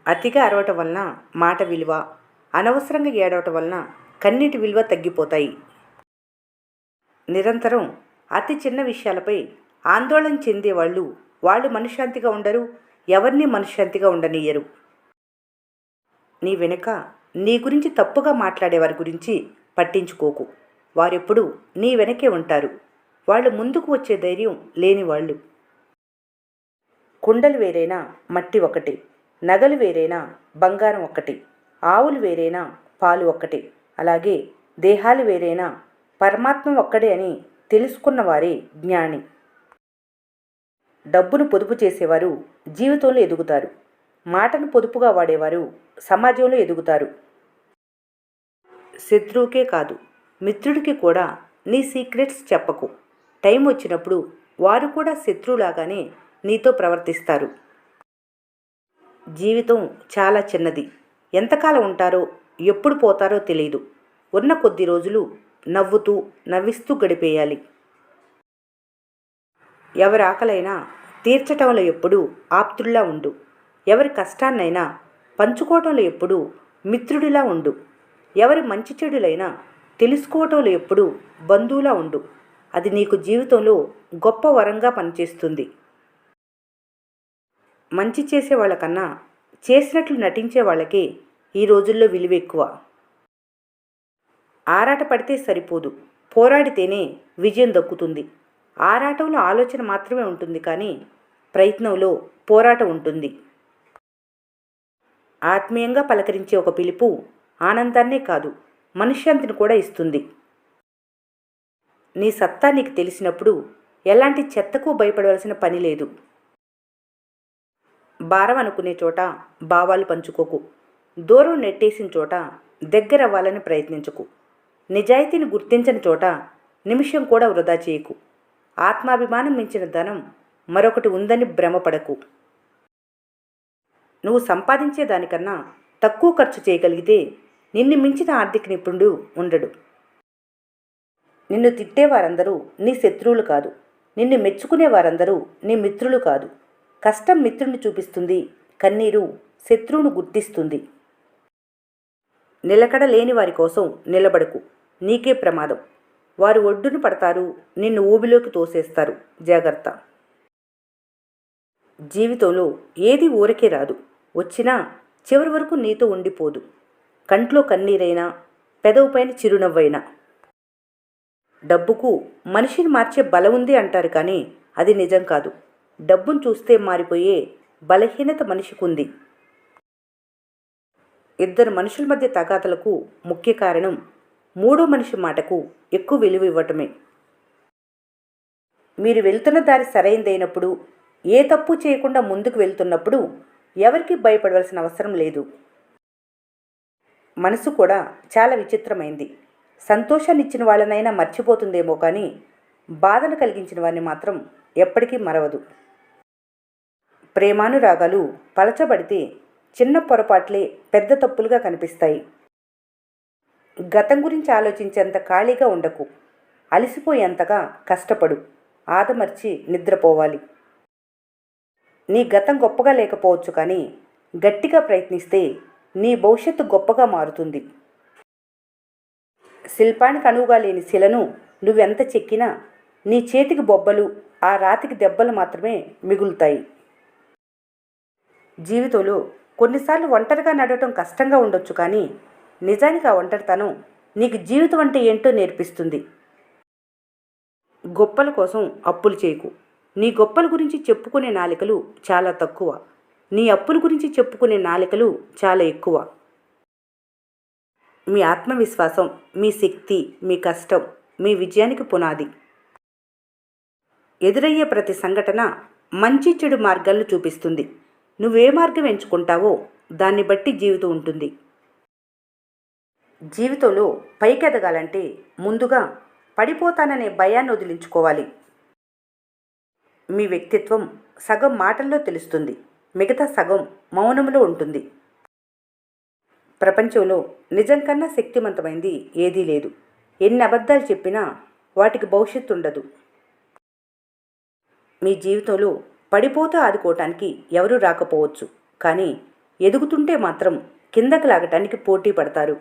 అతిగా అరవటం వలన మాట విలువ, అనవసరంగా ఏడవటం వలన కన్నీటి విలువ తగ్గిపోతాయి. నిరంతరం అతి చిన్న విషయాలపై ఆందోళన చెందేవాళ్ళు వాళ్ళు మనశ్శాంతిగా ఉండరు, ఎవరిని మనశ్శాంతిగా ఉండనియ్యరు. నీ వెనుక నీ గురించి తప్పుగా మాట్లాడే వారి గురించి పట్టించుకోకు. వారెప్పుడు నీ వెనకే ఉంటారు. వాళ్ళు ముందుకు వచ్చే ధైర్యం లేనివాళ్ళు. కుండలు వేరైనా మట్టి ఒక్కటి, నగలు వేరైనా బంగారం ఒక్కటి, ఆవులు వేరైనా పాలు ఒక్కటి, అలాగే దేహాలు వేరైనా పరమాత్మ ఒక్కడే అని తెలుసుకున్నవారే జ్ఞాని. డబ్బును పొదుపు చేసేవారు జీవితంలో ఎదుగుతారు. మాటను పొదుపుగా వాడేవారు సమాజంలో ఎదుగుతారు. శత్రువుకే కాదు, మిత్రుడికి కూడా నీ సీక్రెట్స్ చెప్పకు. టైం వచ్చినప్పుడు వారు కూడా శత్రువులాగానే నీతో ప్రవర్తిస్తారు. జీవితం చాలా చిన్నది. ఎంతకాలం ఉంటారో, ఎప్పుడు పోతారో తెలియదు. ఉన్న కొద్ది రోజులు నవ్వుతూ నవ్విస్తూ గడిపేయాలి. ఎవరి ఆకలైనా తీర్చటంలో ఎప్పుడూ ఆప్తుల్లా ఉండు. ఎవరి కష్టాన్నైనా పంచుకోవటంలో ఎప్పుడూ మిత్రుడిలా ఉండు. ఎవరి మంచి చెడులైనా తెలుసుకోవటంలో ఎప్పుడూ బంధువులా ఉండు. అది నీకు జీవితంలో గొప్ప వరంగా పనిచేస్తుంది. మంచి చేసే వాళ్ళకన్నా చేసినట్లు నటించే వాళ్ళకే ఈ రోజుల్లో విలువ ఎక్కువ. ఆరాట పడితే సరిపోదు, పోరాడితేనే విజయం దక్కుతుంది. ఆరాటంలో ఆలోచన మాత్రమే ఉంటుంది, కానీ ప్రయత్నంలో పోరాటం ఉంటుంది. ఆత్మీయంగా పలకరించే ఒక పిలుపు ఆనందాన్నే కాదు, మనశ్శాంతిని కూడా ఇస్తుంది. నీ సత్తా నీకు తెలిసినప్పుడు ఎలాంటి చెత్తకు భయపడవలసిన పని లేదు. భారం అనుకునే చోట భావాలు పంచుకోకు. దూరం నెట్టేసిన చోట దగ్గరవ్వాలని ప్రయత్నించకు. నిజాయితీని గుర్తించని చోట నిమిషం కూడా వృధా చేయకు. ఆత్మాభిమానం మించిన ధనం మరొకటి ఉందని భ్రమపడకు. నువ్వు సంపాదించే దానికన్నా తక్కువ ఖర్చు చేయగలిగితే నిన్ను మించిన ఆర్థిక నిపుణుడు ఉండడు. నిన్ను తిట్టేవారందరూ నీ శత్రువులు కాదు. నిన్ను మెచ్చుకునే వారందరూ నీ మిత్రులు కాదు. కష్టం మిత్రుని చూపిస్తుంది, కన్నీరు శత్రువును గుర్తిస్తుంది. నిలకడ లేని వారి కోసం నిలబడకు, నీకే ప్రమాదం. వారు ఒడ్డున పడతారు, నిన్ను ఊబిలోకి తోసేస్తారు. జాగ్రత్త. జీవితంలో ఏది ఊరకే రాదు. వచ్చినా చివరి వరకు నీతో ఉండిపోదు. కంట్లో కన్నీరైనా, పెదవుపైన చిరునవ్వైనా. డబ్బుకు మనిషిని మార్చే బలం ఉంది అంటారు, కానీ అది నిజం కాదు. డబ్బును చూస్తే మారిపోయే బలహీనత మనిషికుంది. ఇద్దరు మనుషుల మధ్య తగాదలకు ముఖ్య కారణం మూడో మనిషి మాటకు ఎక్కువ విలువ ఇవ్వటమే. మీరు వెళ్తున్న దారి సరైనదైనప్పుడు, ఏ తప్పు చేయకుండా ముందుకు వెళ్తున్నప్పుడు ఎవరికి భయపడవలసిన అవసరం లేదు. మనసు కూడా చాలా విచిత్రమైంది. సంతోషాన్ని ఇచ్చిన వాళ్ళనైనా మర్చిపోతుందేమో, కానీ బాధను కలిగించిన వారిని మాత్రం ఎప్పటికీ మరవదు. ప్రేమానురాగాలు పలచబడితే చిన్న పొరపాట్లే పెద్ద తప్పులుగా కనిపిస్తాయి. గతం గురించి ఆలోచించేంత ఖాళీగా ఉండకు. అలసిపోయేంతగా కష్టపడు. ఆదమర్చి నిద్రపోవాలి. నీ గతం గొప్పగా లేకపోవచ్చు, కానీ గట్టిగా ప్రయత్నిస్తే నీ భవిష్యత్తు గొప్పగా మారుతుంది. శిల్పానికి అనువుగా లేని శిలను నువ్వెంత చెక్కినా నీ చేతికి బొబ్బలు, ఆ రాతికి దెబ్బలు మాత్రమే మిగులుతాయి. జీవితంలో కొన్నిసార్లు ఒంటరిగా నడవటం కష్టంగా ఉండొచ్చు, కానీ నిజానికి ఆ ఒంటరితనం నీకు జీవితం అంటే ఏంటో నేర్పిస్తుంది. గొప్పల కోసం అప్పులు చేయకు. నీ గొప్పల గురించి చెప్పుకునే నాలికలు చాలా తక్కువ. నీ అప్పుల గురించి చెప్పుకునే నాలికలు చాలా ఎక్కువ. మీ ఆత్మవిశ్వాసం, మీ శక్తి, మీ కష్టం మీ విజయానికి పునాది. ఎదురయ్యే ప్రతి సంఘటన మంచి చెడు మార్గాలను చూపిస్తుంది. నువ్వే మార్గం ఎంచుకుంటావో దాన్ని బట్టి జీవితం ఉంటుంది. జీవితంలో పైకి ఎదగాలంటే ముందుగా పడిపోతాననే భయాన్ని వదిలించుకోవాలి. మీ వ్యక్తిత్వం సగం మాటల్లో తెలుస్తుంది, మిగతా సగం మౌనంలో ఉంటుంది. ప్రపంచంలో నిజం కన్నా శక్తివంతమైంది ఏదీ లేదు. ఎన్ని అబద్ధాలు చెప్పినా వాటికి భవిష్యత్తు ఉండదు. మీ జీవితంలో పడిపోతూ ఆదుకోవటానికి ఎవరూ రాకపోవచ్చు, కానీ ఎదుగుతుంటే మాత్రం కిందకి లాగటానికి పోటీ పడతారు.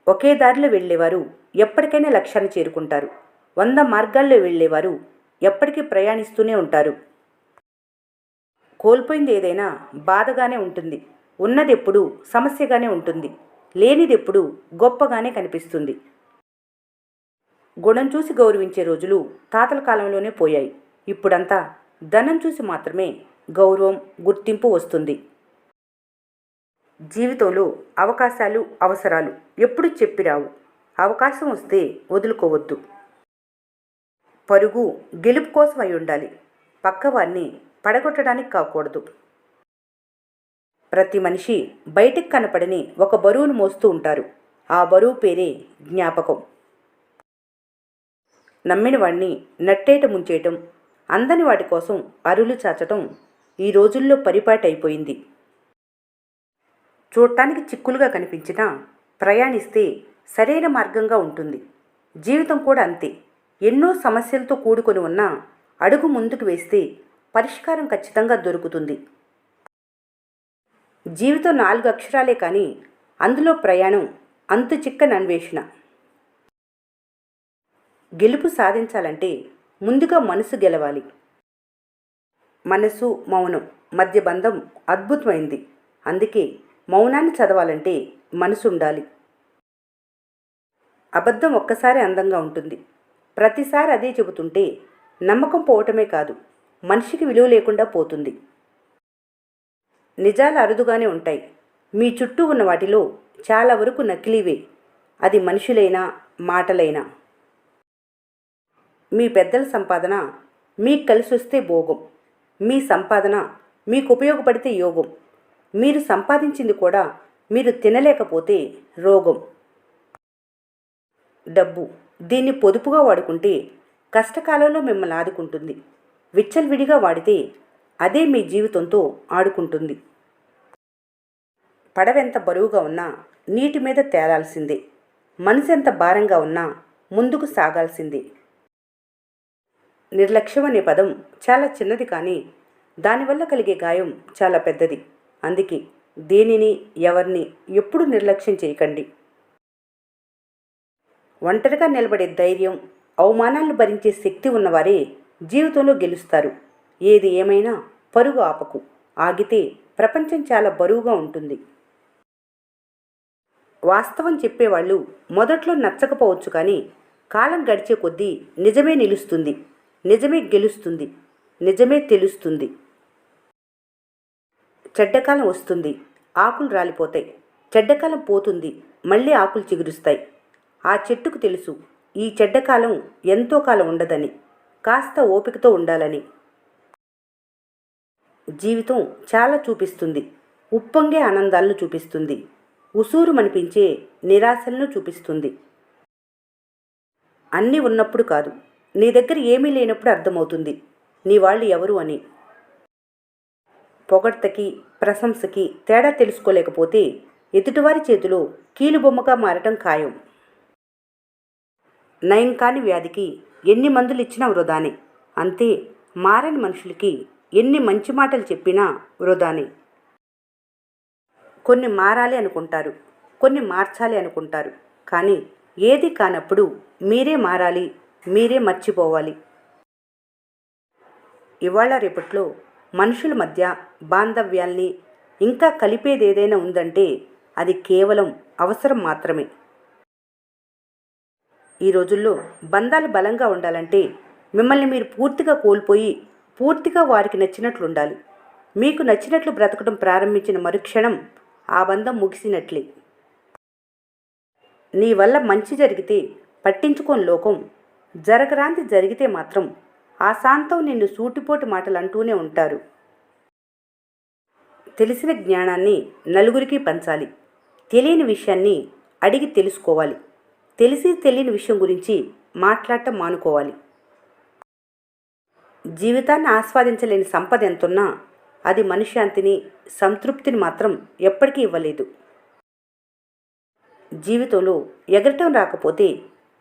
ఒకే దారిలో వెళ్ళేవారు ఎప్పటికైనా లక్ష్యాన్ని చేరుకుంటారు. 100 మార్గాల్లో వెళ్ళేవారు ఎప్పటికీ ప్రయాణిస్తూనే ఉంటారు. కోల్పోయింది ఏదైనా బాధగానే ఉంటుంది. ఉన్నదెప్పుడు సమస్యగానే ఉంటుంది. లేనిదెప్పుడు గొప్పగానే కనిపిస్తుంది. గుణం చూసి గౌరవించే రోజులు తాతల కాలంలోనే పోయాయి. ఇప్పుడంతా ధనం చూసి మాత్రమే గౌరవం, గుర్తింపు వస్తుంది. జీవితంలో అవకాశాలు, అవసరాలు ఎప్పుడు చెప్పిరావు. అవకాశం వస్తే వదులుకోవద్దు. పరుగు గెలుపు కోసం అయి ఉండాలి, పక్కవారిని పడగొట్టడానికి కాకూడదు. ప్రతి మనిషి బయటికి కనపడని ఒక బరువును మోస్తూ ఉంటారు. ఆ బరువు పేరే జ్ఞాపకం. నమ్మిన వాడిని నట్టేట ముంచేయటం, అందని వాటి కోసం అరులు చాచటం ఈ రోజుల్లో పరిపాటి అయిపోయింది. చూడటానికి చిక్కులుగా కనిపించినా ప్రయాణిస్తే సరైన మార్గంగా ఉంటుంది. జీవితం కూడా అంతే. ఎన్నో సమస్యలతో కూడుకొని ఉన్నా అడుగు ముందుకు వేస్తే పరిష్కారం ఖచ్చితంగా దొరుకుతుంది. జీవితం 4 అక్షరాలే కానీ అందులో ప్రయాణం అంతు చిక్కని అన్వేషణ. గెలుపు సాధించాలంటే ముందుగా మనసు గెలవాలి. మనసు, మౌనం మధ్య బంధం అద్భుతమైంది. అందుకే మౌనాన్ని చదవాలంటే మనసు ఉండాలి. అబద్ధం ఒక్కసారి అందంగా ఉంటుంది. ప్రతిసారి అదే చెబుతుంటే నమ్మకం పోవటమే కాదు, మనిషికి విలువ లేకుండా పోతుంది. నిజాలు అరుదుగానే ఉంటాయి. మీ చుట్టూ ఉన్న వాటిలో చాలా వరకు నకిలీవే. అది మనుషులైనా, మాటలైనా. మీ పెద్దల సంపాదన మీకు కలిసి వస్తే భోగం. మీ సంపాదన మీకు ఉపయోగపడితే యోగం. మీరు సంపాదించింది కూడా మీరు తినలేకపోతే రోగం. డబ్బు, దీన్ని పొదుపుగా వాడుకుంటే కష్టకాలంలో మిమ్మల్ని ఆదుకుంటుంది. విచ్చలవిడిగా వాడితే అదే మీ జీవితంతో ఆడుకుంటుంది. పడవెంత బరువుగా ఉన్నా నీటి మీద తేలాల్సిందే. మనసు ఎంత భారంగా ఉన్నా ముందుకు సాగాల్సిందే. నిర్లక్ష్యం అనే పదం చాలా చిన్నది, కానీ దానివల్ల కలిగే గాయం చాలా పెద్దది. అందుకే దేనిని, ఎవరిని ఎప్పుడూ నిర్లక్ష్యం చేయకండి. ఒంటరిగా నిలబడే ధైర్యం, అవమానాలను భరించే శక్తి ఉన్నవారే జీవితంలో గెలుస్తారు. ఏది ఏమైనా పరుగు ఆపకు. ఆగితే ప్రపంచం చాలా బరువుగా ఉంటుంది. వాస్తవం చెప్పేవాళ్ళు మొదట్లో నచ్చకపోవచ్చు, కానీ కాలం గడిచే కొద్దీ నిజమే నిలుస్తుంది. నిజమే గెలుస్తుంది. నిజమే తెలుస్తుంది. చెడ్డకాలం వస్తుంది, ఆకులు రాలిపోతాయి. చెడ్డకాలం పోతుంది, మళ్ళీ ఆకులు చిగురుస్తాయి. ఆ చెట్టుకు తెలుసు ఈ చెడ్డకాలం ఎంతో కాలం ఉండదని, కాస్త ఓపికతో ఉండాలని. జీవితం చాలా చూపిస్తుంది. ఉప్పొంగే ఆనందాలను చూపిస్తుంది. ఉసూరు మనిపించే నిరాశలను చూపిస్తుంది. అన్నీ ఉన్నప్పుడు కాదు, నీ దగ్గర ఏమీ లేనప్పుడు అర్థమవుతుంది నీ వాళ్ళు ఎవరు అని. పొగడ్తకి, ప్రశంసకి తేడా తెలుసుకోలేకపోతే ఎదుటివారి చేతిలో కీలుబొమ్మగా మారటం ఖాయం. నయం కాని వ్యాధికి ఎన్ని మందులు ఇచ్చినా వృధానే. అంతే, మారని మనుషులకి ఎన్ని మంచి మాటలు చెప్పినా వృధానే. కొన్ని మారాలి అనుకుంటారు, కొన్ని మార్చాలి అనుకుంటారు. కానీ ఏది కానప్పుడు మీరే మారాలి, మీరే మర్చిపోవాలి. ఇవాళ రేపట్లో మనుషుల మధ్య బాంధవ్యాల్ని ఇంకా కలిపేదేదైనా ఉందంటే అది కేవలం అవసరం మాత్రమే. ఈ రోజుల్లో బంధాలు బలంగా ఉండాలంటే మిమ్మల్ని మీరు పూర్తిగా కోల్పోయి పూర్తిగా వారికి నచ్చినట్లు ఉండాలి. మీకు నచ్చినట్లు బ్రతకడం ప్రారంభించిన మరుక్షణం ఆ బంధం ముగిసినట్లే. నీ వల్ల మంచి జరిగితే పట్టించుకోని లోకం, జరగరాంది జరిగితే మాత్రం ఆ శాంతం నిన్ను సూటిపోటి మాటలు అంటూనే ఉంటారు. తెలిసిన జ్ఞానాన్ని నలుగురికి పంచాలి. తెలియని విషయాన్ని అడిగి తెలుసుకోవాలి. తెలిసి తెలియని విషయం గురించి మాట్లాడటం మానుకోవాలి. జీవితాన్ని ఆస్వాదించలేని సంపద ఎంతున్నా అది మనశ్శాంతిని, సంతృప్తిని మాత్రం ఎప్పటికీ ఇవ్వలేదు. జీవితంలో ఎగరటం రాకపోతే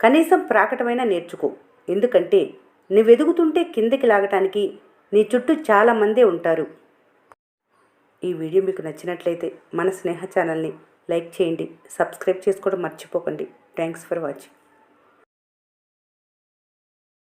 కనీసం ప్రాకటమైనా నేర్చుకో. ఎందుకంటే నువ్వెదుగుతుంటే కిందకి లాగటానికి నీ చుట్టూ చాలామందే ఉంటారు. ఈ వీడియో మీకు నచ్చినట్లయితే మన స్నేహ ఛానల్ని లైక్ చేయండి, సబ్స్క్రైబ్ చేసుకోవడం మర్చిపోకండి. Thanks for watching.